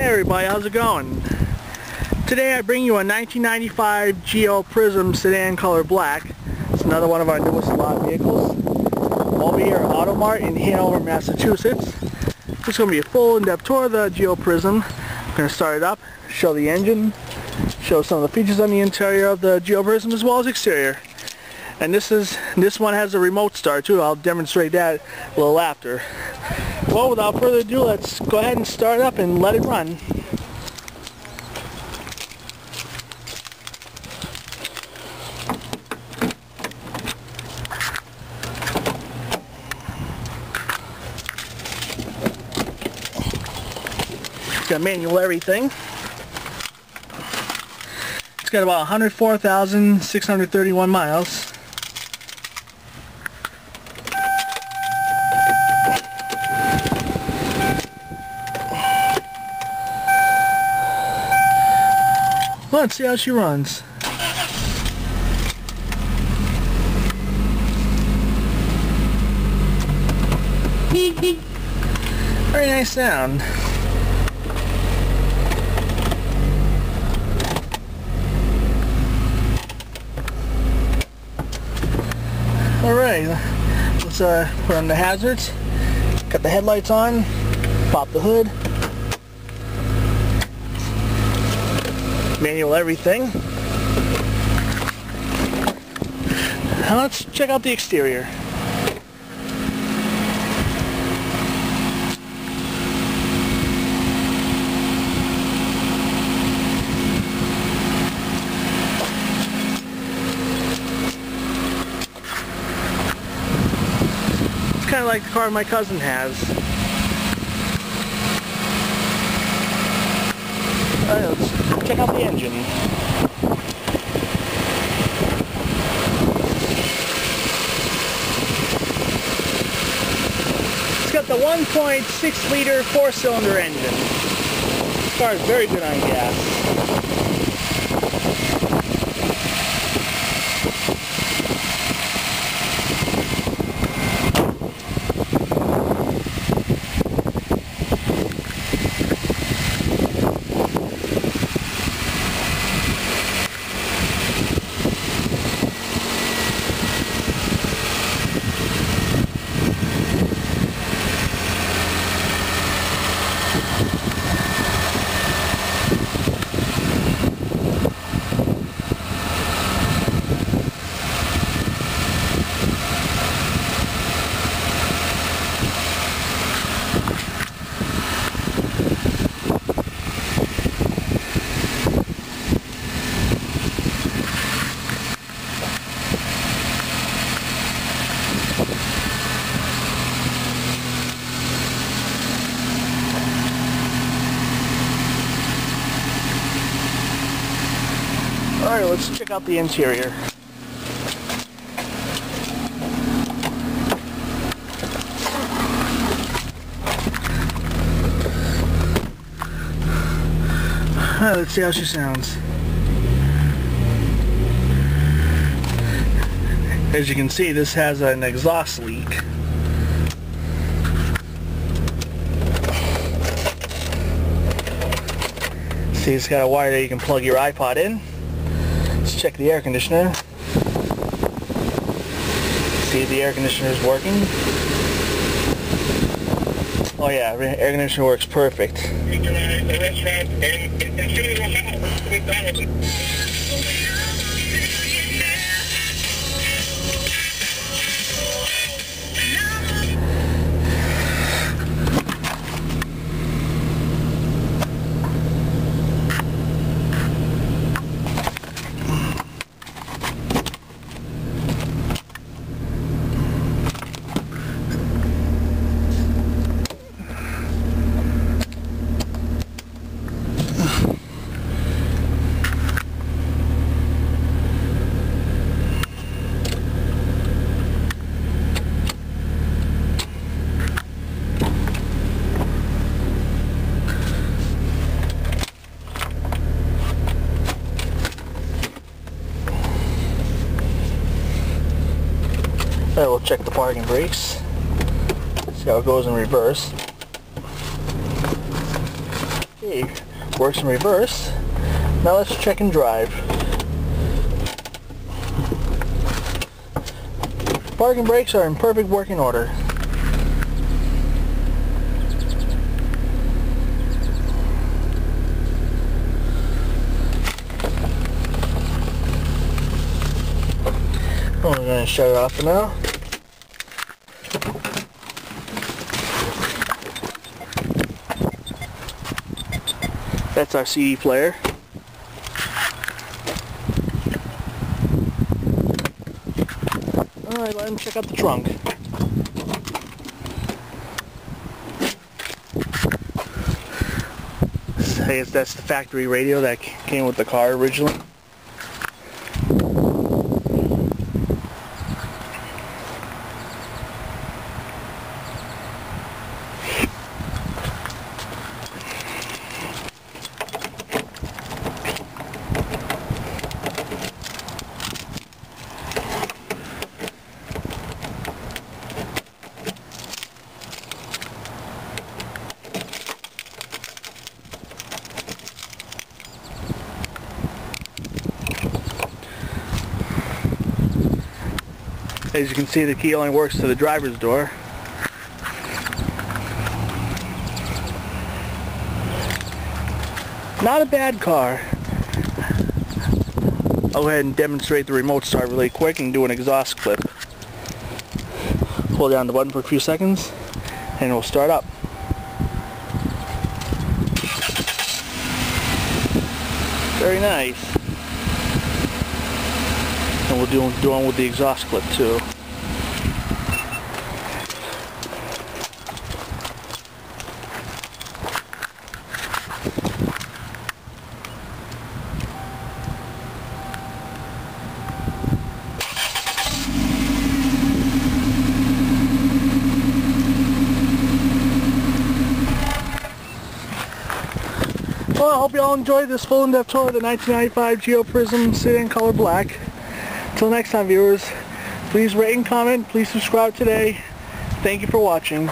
Hey everybody, how's it going? Today I bring you a 1995 Geo Prizm sedan color black. It's another one of our newest lot vehicles. Over here at Automart in Hanover, Massachusetts. This is going to be a full in-depth tour of the Geo Prizm. I'm going to start it up, show the engine, show some of the features on the interior of the Geo Prizm as well as exterior. And this one has a remote start too. I'll demonstrate that a little after. Well, without further ado, let's go ahead and start it up and let it run. It's got manual everything. It's got about 104,631 miles. Let's see how she runs. Very nice sound. Alright, let's put on the hazards. Got the headlights on, pop the hood. Manual everything. Now let's check out the exterior. It's kind of like the car my cousin has. Alright, let's check out the engine. It's got the 1.6 liter 4-cylinder engine. This car is very good on gas. Alright, let's check out the interior. Alright, let's see how she sounds. As you can see, this has an exhaust leak. See, it's got a wire that you can plug your iPod in. Let's check the air conditioner. See if the air conditioner is working. Oh yeah, air conditioner works perfect. Alright, we'll check the parking brakes. See how it goes in reverse. Okay, works in reverse. Now let's check and drive. Parking brakes are in perfect working order. We're going to shut it off for now. That's our CD player. Alright, let him check out the trunk. I guess that's the factory radio that came with the car originally. As you can see, the key only works to the driver's door. Not a bad car. I'll go ahead and demonstrate the remote start really quick and do an exhaust clip. Hold down the button for a few seconds and it will start up. Very nice. And we'll do one with the exhaust clip too. Well, I hope you all enjoyed this full in-depth tour of the 1995 Geo Prizm Sedan Color Black. Until next time, viewers, please rate and comment, please subscribe today. Thank you for watching.